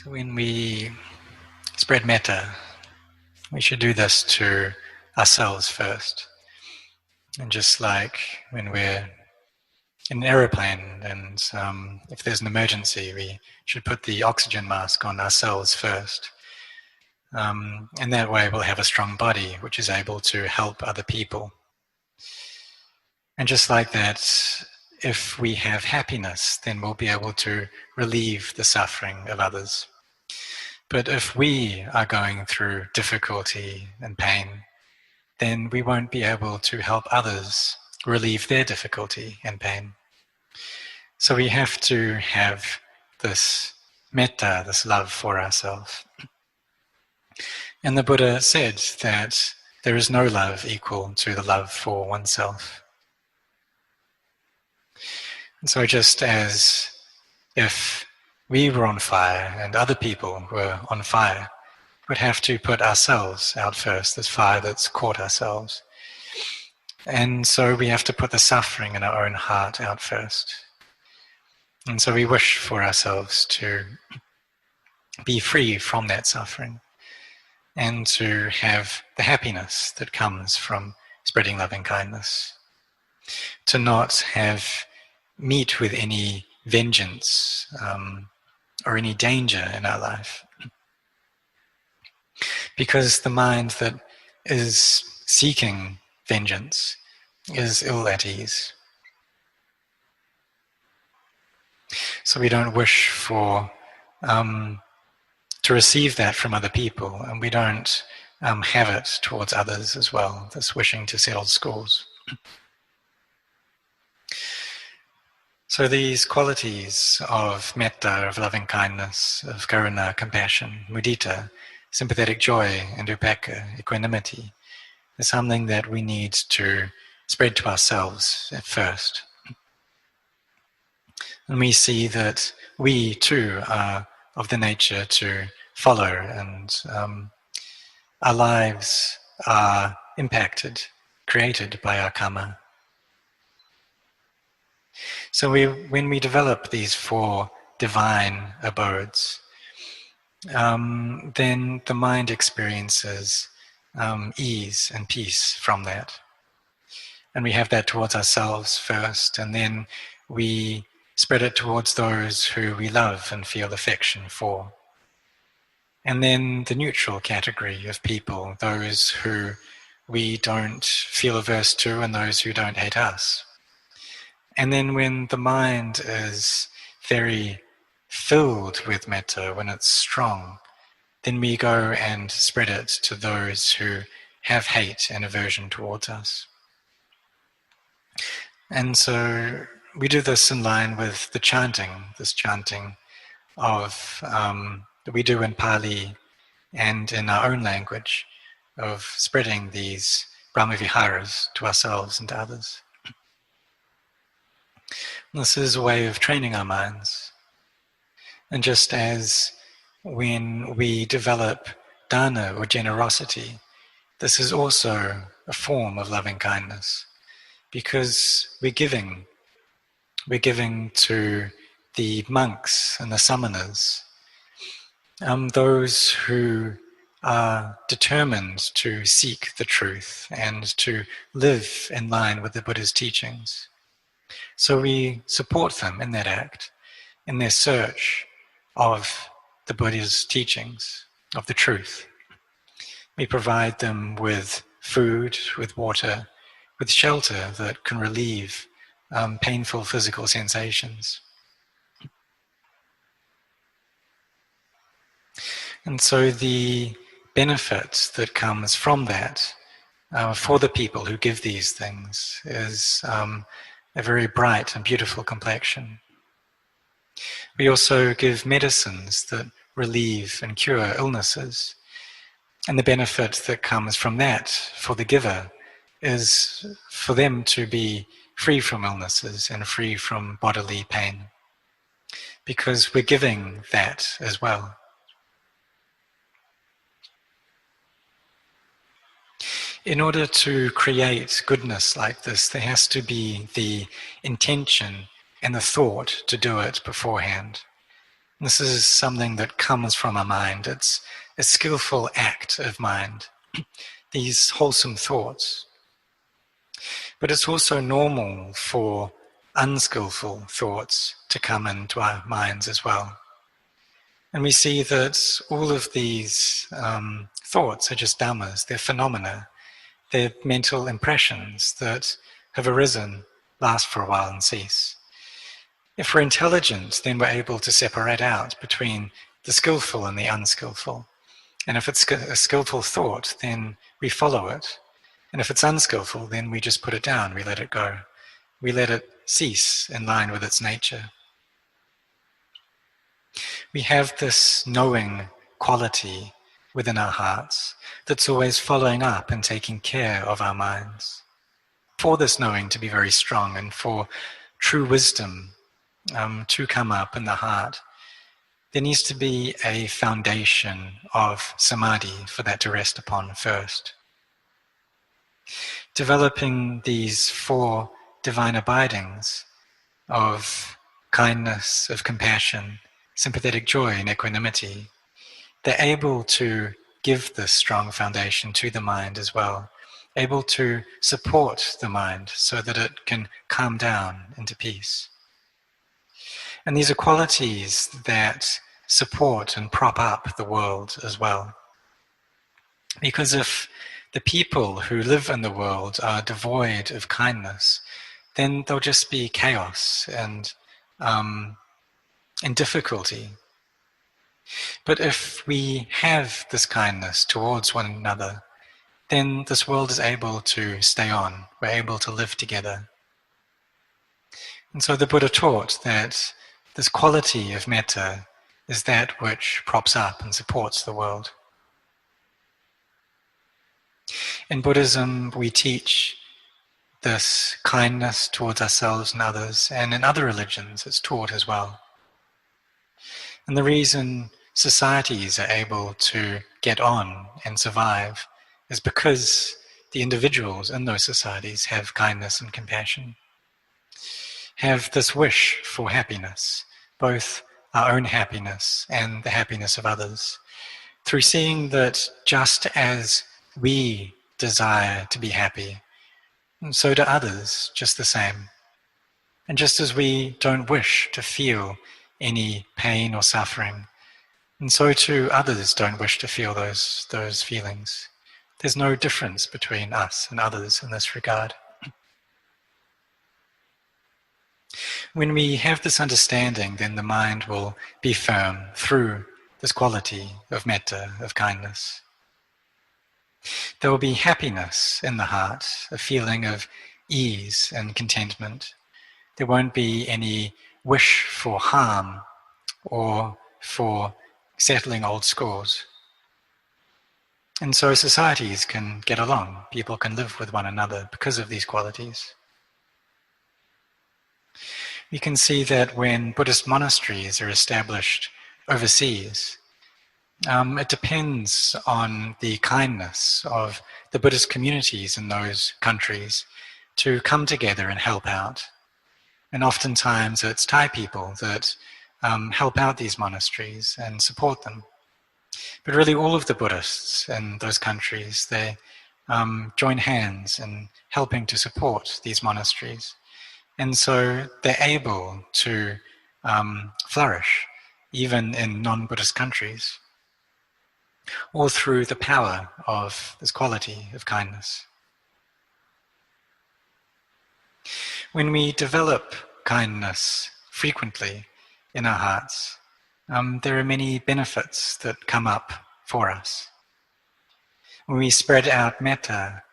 So when we spread metta, we should do this to ourselves first. And just like when we're in an aeroplane and if there's an emergency, we should put the oxygen mask on ourselves first. And that way we'll have a strong body which is able to help other people. And just like that, if we have happiness, then we'll be able to relieve the suffering of others. But if we are going through difficulty and pain, then we won't be able to help others relieve their difficulty and pain. So we have to have this metta, this love for ourselves. And the Buddha said that there is no love equal to the love for oneself. And so just as if we were on fire and other people were on fire, we'd have to put ourselves out first, this fire that's caught ourselves. And so we have to put the suffering in our own heart out first. And so we wish for ourselves to be free from that suffering and to have the happiness that comes from spreading loving kindness. To not meet with any vengeance or any danger in our life. Because the mind that is seeking vengeance is ill at ease. So we don't wish for to receive that from other people, and we don't have it towards others as well, this wishing to settle scores. So these qualities of metta, of loving kindness, of karuna, compassion, mudita, sympathetic joy, and upekkha, equanimity, is something that we need to spread to ourselves at first. And we see that we too are of the nature to follow, and our lives are impacted, created by our karma. So when we develop these 4 divine abodes, then the mind experiences ease and peace from that. And we have that towards ourselves first, and then we spread it towards those who we love and feel affection for. And then the neutral category of people, those who we don't feel averse to and those who don't hate us. And then when the mind is very filled with metta, when it's strong, then we go and spread it to those who have hate and aversion towards us. And so we do this in line with the chanting, this chanting of that we do in Pali and in our own language, of spreading these Brahmaviharas to ourselves and to others. This is a way of training our minds. And just as when we develop dana or generosity, this is also a form of loving kindness, because we're giving to the monks and the samanas, those who are determined to seek the truth and to live in line with the Buddha's teachings. So we support them in that act, in their search of the Buddha's teachings, of the truth. We provide them with food, with water, with shelter that can relieve painful physical sensations. And so the benefit that comes from that for the people who give these things is a very bright and beautiful complexion. We also give medicines that relieve and cure illnesses. And the benefit that comes from that for the giver is for them to be free from illnesses and free from bodily pain, because we're giving that as well. In order to create goodness like this, there has to be the intention and the thought to do it beforehand. This is something that comes from our mind. It's a skillful act of mind, these wholesome thoughts. But it's also normal for unskillful thoughts to come into our minds as well. And we see that all of these thoughts are just dhammas, they're phenomena, they're mental impressions that have arisen, last for a while and cease. If we're intelligent, then we're able to separate out between the skillful and the unskillful. And if it's a skillful thought, then we follow it. And if it's unskillful, then we just put it down, we let it go. We let it cease in line with its nature. We have this knowing quality within our hearts that's always following up and taking care of our minds. For this knowing to be very strong and for true wisdom to come up in the heart, there needs to be a foundation of samadhi for that to rest upon first. Developing these 4 divine abidings of kindness, of compassion, sympathetic joy and equanimity, they're able to give this strong foundation to the mind as well, able to support the mind so that it can calm down into peace. And these are qualities that support and prop up the world as well. Because if the people who live in the world are devoid of kindness, then there'll just be chaos and difficulty. But if we have this kindness towards one another, then this world is able to stay on. We're able to live together. And so the Buddha taught that this quality of metta is that which props up and supports the world. In Buddhism, we teach this kindness towards ourselves and others, and in other religions it's taught as well. And the reason societies are able to get on and survive is because the individuals in those societies have kindness and compassion, have this wish for happiness, both our own happiness and the happiness of others, through seeing that just as we desire to be happy, and so do others just the same. And just as we don't wish to feel any pain or suffering, and so too others don't wish to feel those feelings. There's no difference between us and others in this regard. When we have this understanding, then the mind will be firm through this quality of metta, of kindness. There will be happiness in the heart, a feeling of ease and contentment. There won't be any wish for harm or for settling old scores. And so societies can get along. People can live with one another because of these qualities. You can see that when Buddhist monasteries are established overseas, it depends on the kindness of the Buddhist communities in those countries to come together and help out. And oftentimes it's Thai people that help out these monasteries and support them. But really all of the Buddhists in those countries, they join hands in helping to support these monasteries. And so they're able to flourish even in non-Buddhist countries, all through the power of this quality of kindness. When we develop kindness frequently in our hearts, there are many benefits that come up for us. When we spread out metta,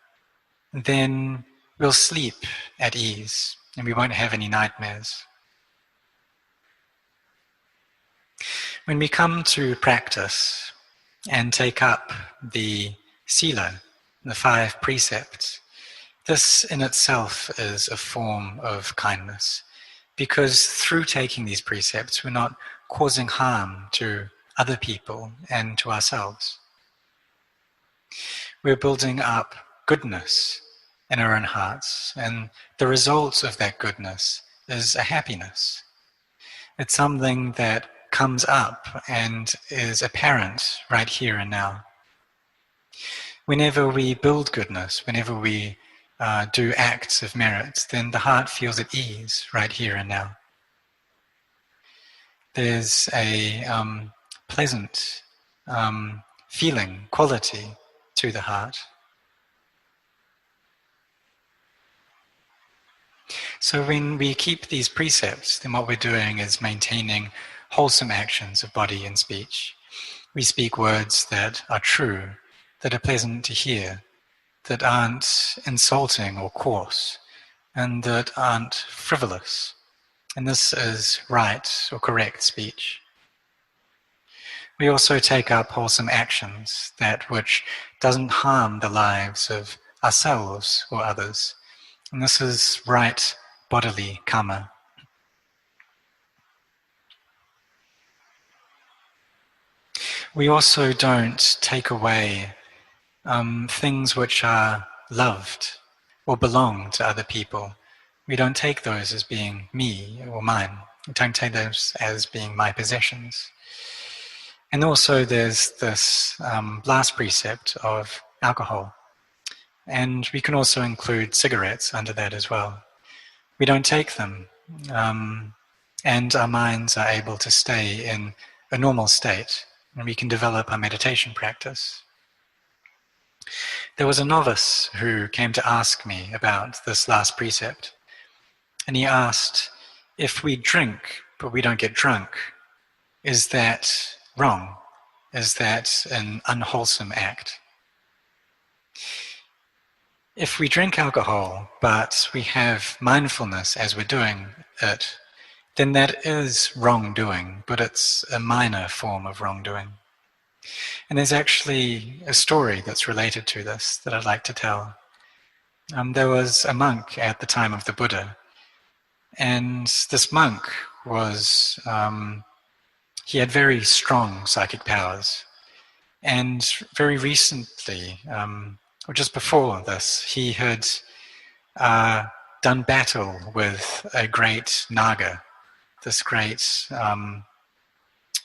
then we'll sleep at ease and we won't have any nightmares. When we come to practice and take up the sila, the 5 precepts, this in itself is a form of kindness, because through taking these precepts, we're not causing harm to other people and to ourselves. We're building up goodness in our own hearts, and the result of that goodness is a happiness. It's something that comes up and is apparent right here and now. Whenever we build goodness, whenever we do acts of merit, then the heart feels at ease right here and now. There's a pleasant feeling, quality to the heart. So when we keep these precepts, then what we're doing is maintaining wholesome actions of body and speech. We speak words that are true, that are pleasant to hear, that aren't insulting or coarse, and that aren't frivolous. And this is right or correct speech. We also take up wholesome actions, that which doesn't harm the lives of ourselves or others. And this is right bodily karma. We also don't take away things which are loved or belong to other people. We don't take those as being me or mine. We don't take those as being my possessions. And also there's this last precept of alcohol. And we can also include cigarettes under that as well. We don't take them, and our minds are able to stay in a normal state, and we can develop our meditation practice. There was a novice who came to ask me about this last precept, and he asked, if we drink but we don't get drunk, is that wrong? Is that an unwholesome act? If we drink alcohol, but we have mindfulness as we're doing it, then that is wrongdoing, but it's a minor form of wrongdoing. And there's actually a story that's related to this that I'd like to tell. There was a monk at the time of the Buddha, and this monk was, he had very strong psychic powers. And very recently, or just before this, he had done battle with a great naga, this great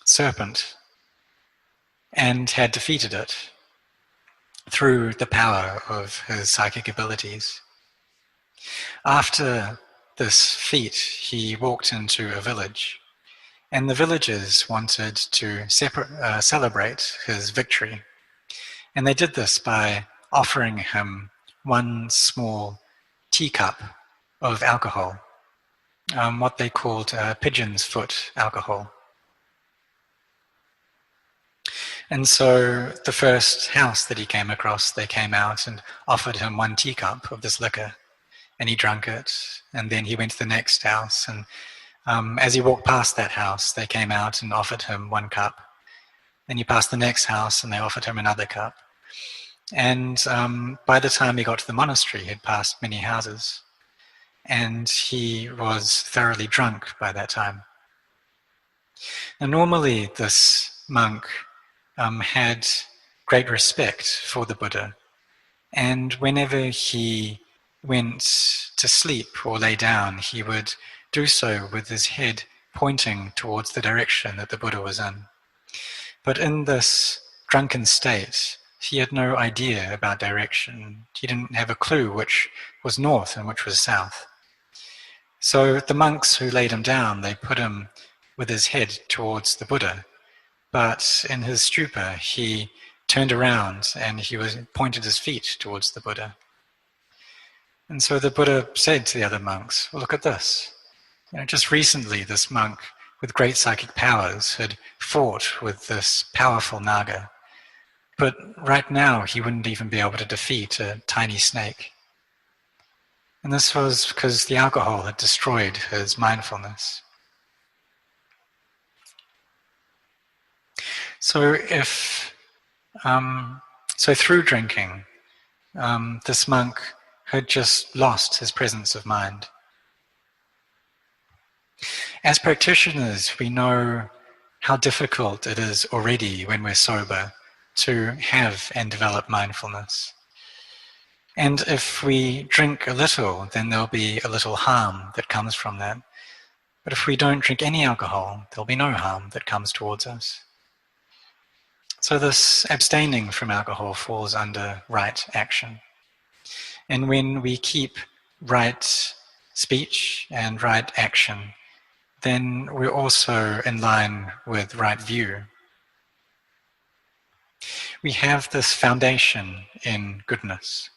serpent, and had defeated it through the power of his psychic abilities. After this feat, he walked into a village, and the villagers wanted to celebrate his victory. And they did this by offering him one small teacup of alcohol, what they called pigeon's foot alcohol. And so the first house that he came across, they came out and offered him one teacup of this liquor, and he drank it. And then he went to the next house, and as he walked past that house, they came out and offered him one cup. Then he passed the next house, and they offered him another cup. And by the time he got to the monastery, he had passed many houses, and he was thoroughly drunk by that time. And normally this monk had great respect for the Buddha, and whenever he went to sleep or lay down, he would do so with his head pointing towards the direction that the Buddha was in. But in this drunken state, he had no idea about direction. He didn't have a clue which was north and which was south. So the monks who laid him down, they put him with his head towards the Buddha. But in his stupor, he turned around and he pointed his feet towards the Buddha. And so the Buddha said to the other monks, well, look at this. Just recently, this monk with great psychic powers had fought with this powerful naga. But right now, he wouldn't even be able to defeat a tiny snake. And this was because the alcohol had destroyed his mindfulness. So through drinking, this monk had just lost his presence of mind. As practitioners, we know how difficult it is already when we're sober to have and develop mindfulness. And if we drink a little, then there'll be a little harm that comes from that. But if we don't drink any alcohol, there'll be no harm that comes towards us. So this abstaining from alcohol falls under right action. And when we keep right speech and right action, then we're also in line with right view. We have this foundation in goodness,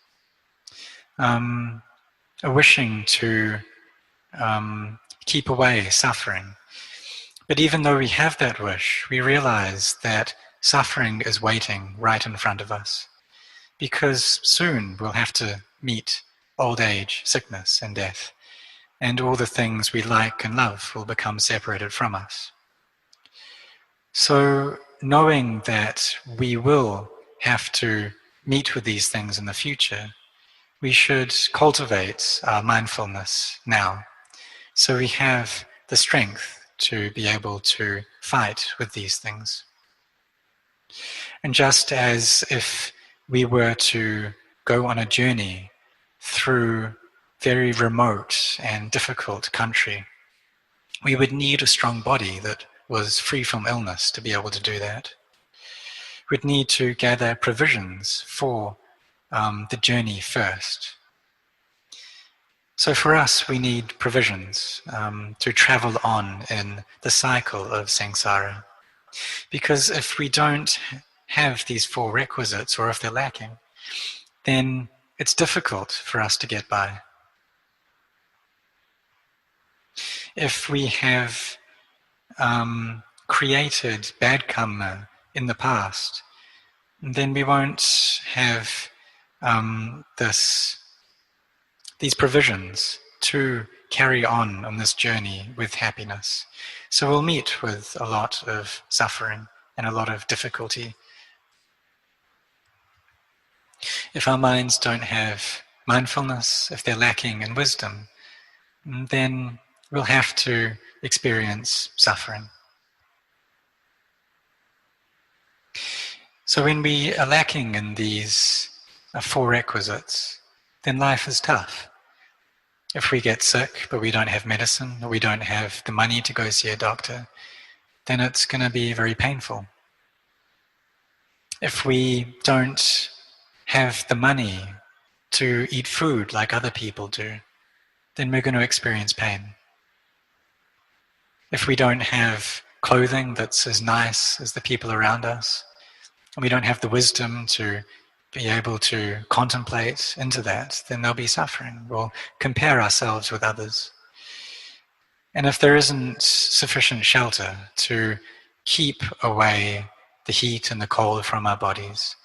a wishing to keep away suffering. But even though we have that wish, we realize that suffering is waiting right in front of us, because soon we'll have to meet old age, sickness, and death, and all the things we like and love will become separated from us. So knowing that we will have to meet with these things in the future, we should cultivate our mindfulness now, so we have the strength to be able to fight with these things. And just as if we were to go on a journey through very remote and difficult country, we would need a strong body that was free from illness to be able to do that. We'd need to gather provisions for the journey first. So for us, we need provisions to travel on in the cycle of samsara. Because if we don't have these four requisites, or if they're lacking, then it's difficult for us to get by. If we have created bad karma in the past, then we won't have these provisions to carry on this journey with happiness. So we'll meet with a lot of suffering and a lot of difficulty. If our minds don't have mindfulness, if they're lacking in wisdom, then we'll have to experience suffering. So when we are lacking in these four requisites, then life is tough. If we get sick but we don't have medicine, or we don't have the money to go see a doctor, then it's going to be very painful. If we don't have the money to eat food like other people do, then we're going to experience pain. If we don't have clothing that's as nice as the people around us, and we don't have the wisdom to be able to contemplate into that, then there'll be suffering. We'll compare ourselves with others. And if there isn't sufficient shelter to keep away the heat and the cold from our bodies,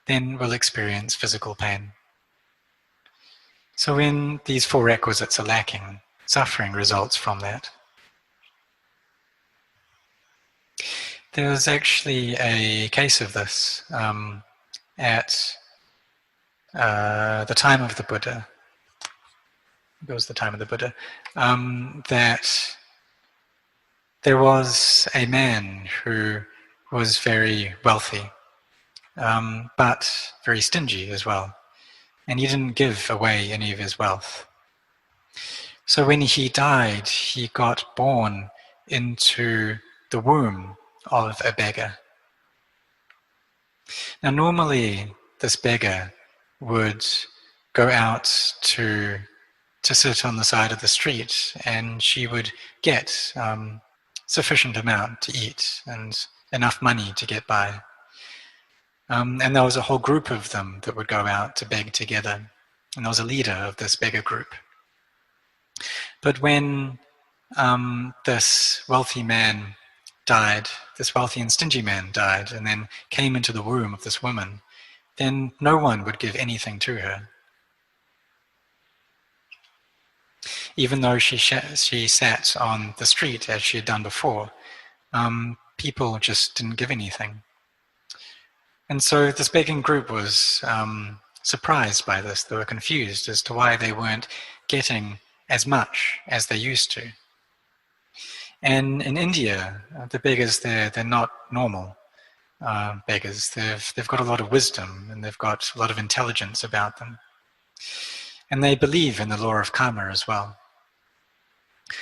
then we'll experience physical pain. So when these four requisites are lacking, suffering results from that. There was actually a case of this at the time of the Buddha. It was the time of the Buddha. That there was a man who was very wealthy, but very stingy as well. And he didn't give away any of his wealth. So when he died, he got born into the womb of a beggar. Now normally this beggar would go out to sit on the side of the street, and she would get sufficient amount to eat and enough money to get by. And there was a whole group of them that would go out to beg together, and there was a leader of this beggar group. But when this wealthy man died, this wealthy and stingy man died, and then came into the womb of this woman, then no one would give anything to her. Even though she sat on the street as she had done before, people just didn't give anything. And so this begging group was surprised by this. They were confused as to why they weren't getting as much as they used to. And in India, the beggars they're not normal beggars. They've got a lot of wisdom, and they've got a lot of intelligence about them. And they believe in the law of karma as well.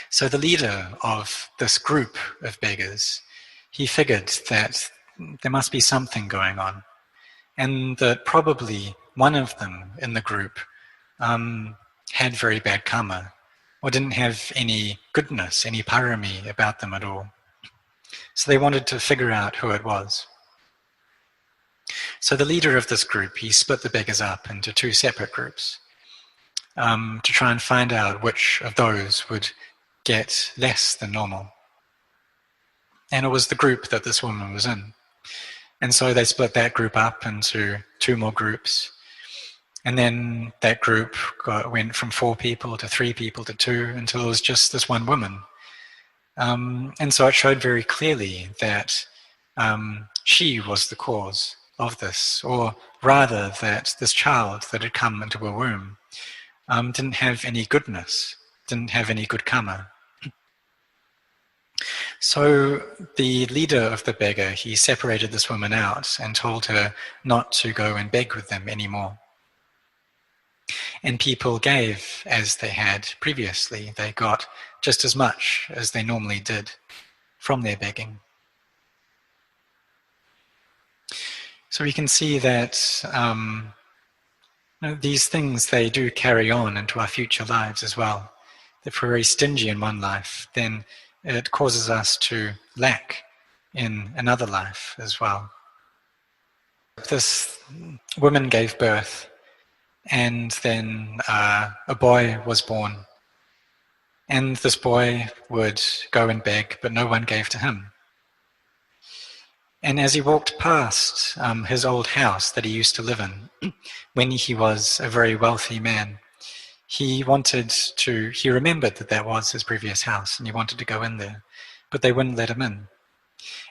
So the leader of this group of beggars, he figured that there must be something going on, and that probably one of them in the group had very bad karma, or didn't have any goodness, any parami about them at all. So they wanted to figure out who it was. So the leader of this group, he split the beggars up into two separate groups to try and find out which of those would get less than normal. And it was the group that this woman was in. And so they split that group up into two more groups. And then that group went from 4 people to 3 people to 2 until it was just this one woman. And so it showed very clearly that she was the cause of this, or rather that this child that had come into her womb didn't have any goodness, didn't have any good karma. So the leader of the beggar, he separated this woman out and told her not to go and beg with them anymore. And people gave as they had previously. They got just as much as they normally did from their begging. So we can see that these things, they do carry on into our future lives as well. If we're very stingy in one life, then it causes us to lack in another life as well. This woman gave birth, and then a boy was born. And this boy would go and beg, but no one gave to him. And as he walked past his old house that he used to live in, when he was a very wealthy man, he remembered that that was his previous house, and he wanted to go in there, but they wouldn't let him in.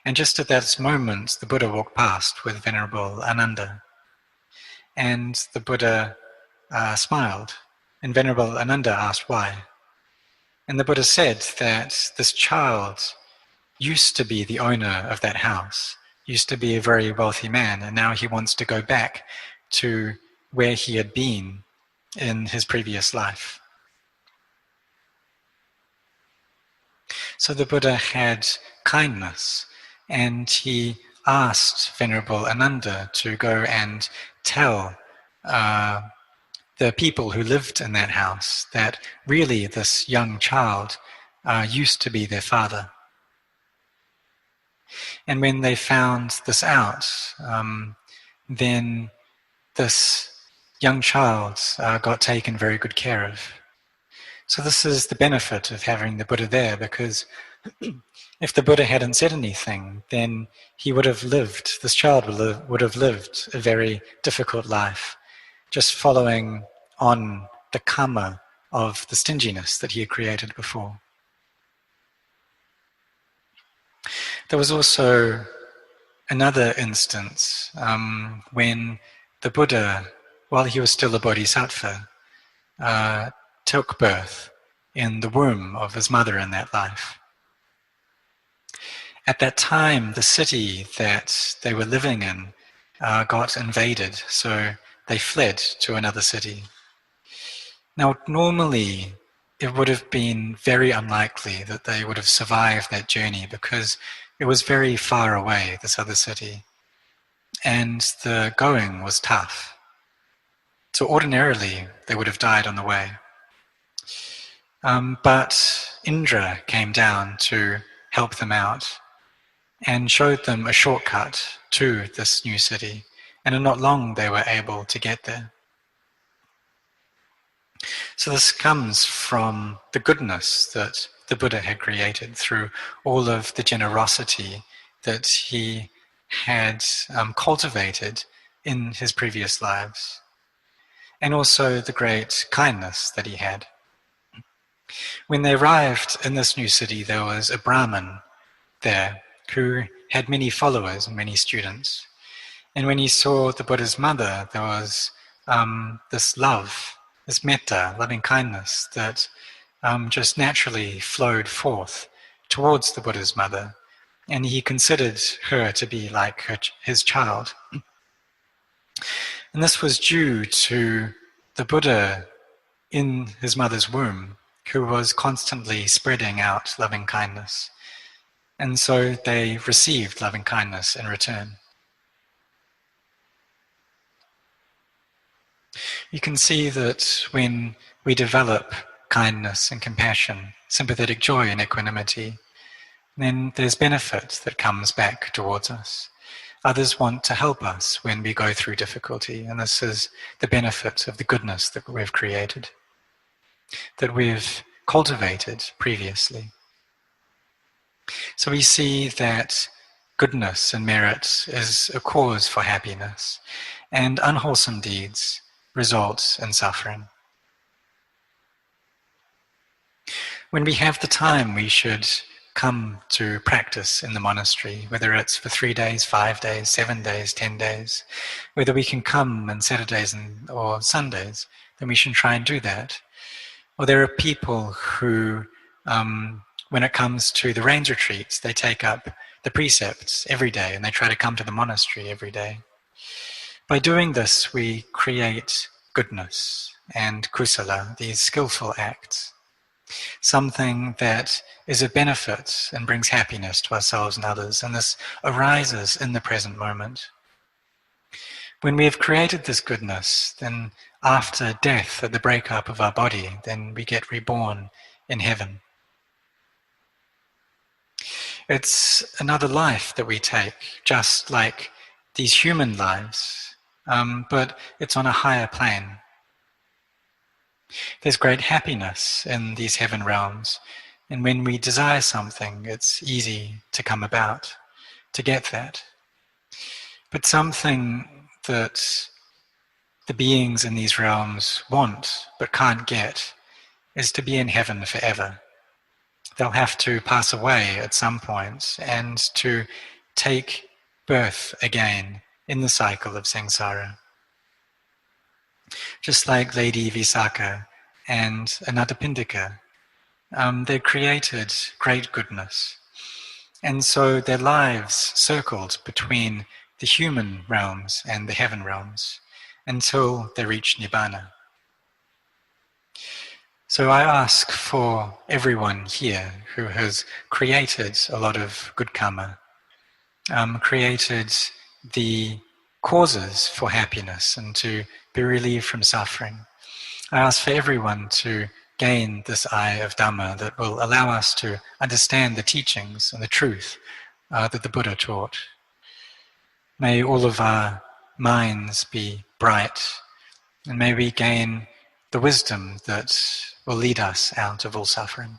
And just at that moment, the Buddha walked past with Venerable Ananda. And the Buddha smiled, and Venerable Ananda asked why. And the Buddha said that this child used to be the owner of that house, used to be a very wealthy man, and now he wants to go back to where he had been in his previous life. So the Buddha had kindness, and he asked Venerable Ananda to go and tell the people who lived in that house that really this young child used to be their father. And when they found this out, then this young child got taken very good care of. So this is the benefit of having the Buddha there, because if the Buddha hadn't said anything, then he would have lived, this child would have lived a very difficult life, just following on the karma of the stinginess that he had created before. There was also another instance when the Buddha, while he was still a bodhisattva, took birth in the womb of his mother in that life. At that time, the city that they were living in got invaded, so they fled to another city. Now, normally, it would have been very unlikely that they would have survived that journey, because it was very far away, this other city, and the going was tough. So ordinarily, they would have died on the way. But Indra came down to help them out and showed them a shortcut to this new city, and in not long they were able to get there. So this comes from the goodness that the Buddha had created through all of the generosity that he had cultivated in his previous lives, and also the great kindness that he had. When they arrived in this new city, there was a Brahmin there who had many followers and many students. And when he saw the Buddha's mother, there was this love, this metta, loving kindness that just naturally flowed forth towards the Buddha's mother. And he considered her to be like his child. And this was due to the Buddha in his mother's womb who was constantly spreading out loving kindness. And so they received loving kindness in return. You can see that when we develop kindness and compassion, sympathetic joy and equanimity, then there's benefit that comes back towards us. Others want to help us when we go through difficulty, and this is the benefit of the goodness that we've created, that we've cultivated previously. So we see that goodness and merit is a cause for happiness, and unwholesome deeds result in suffering. When we have the time, we should come to practice in the monastery, whether it's for 3 days, 5 days, 7 days, 10 days. Whether we can come on Saturdays or Sundays, then we should try and do that. Or there are people who, when it comes to the rains retreats, they take up the precepts every day and they try to come to the monastery every day. By doing this, we create goodness and kusala, these skillful acts, something that is a benefit and brings happiness to ourselves and others, and this arises in the present moment. When we have created this goodness, then after death, at the breakup of our body, then we get reborn in heaven. It's another life that we take, just like these human lives, but it's on a higher plane. There's great happiness in these heaven realms, and when we desire something, it's easy to come about, to get that. But something that the beings in these realms want but can't get is to be in heaven forever. They'll have to pass away at some point and to take birth again in the cycle of samsara. Just like Lady Visakha and Anathapindika, they created great goodness. And so their lives circled between the human realms and the heaven realms until they reached Nibbana. So I ask for everyone here who has created a lot of good karma, created the causes for happiness and to be relieved from suffering. I ask for everyone to gain this eye of Dhamma that will allow us to understand the teachings and the truth that the Buddha taught. May all of our minds be bright, and may we gain the wisdom that will lead us out of all suffering.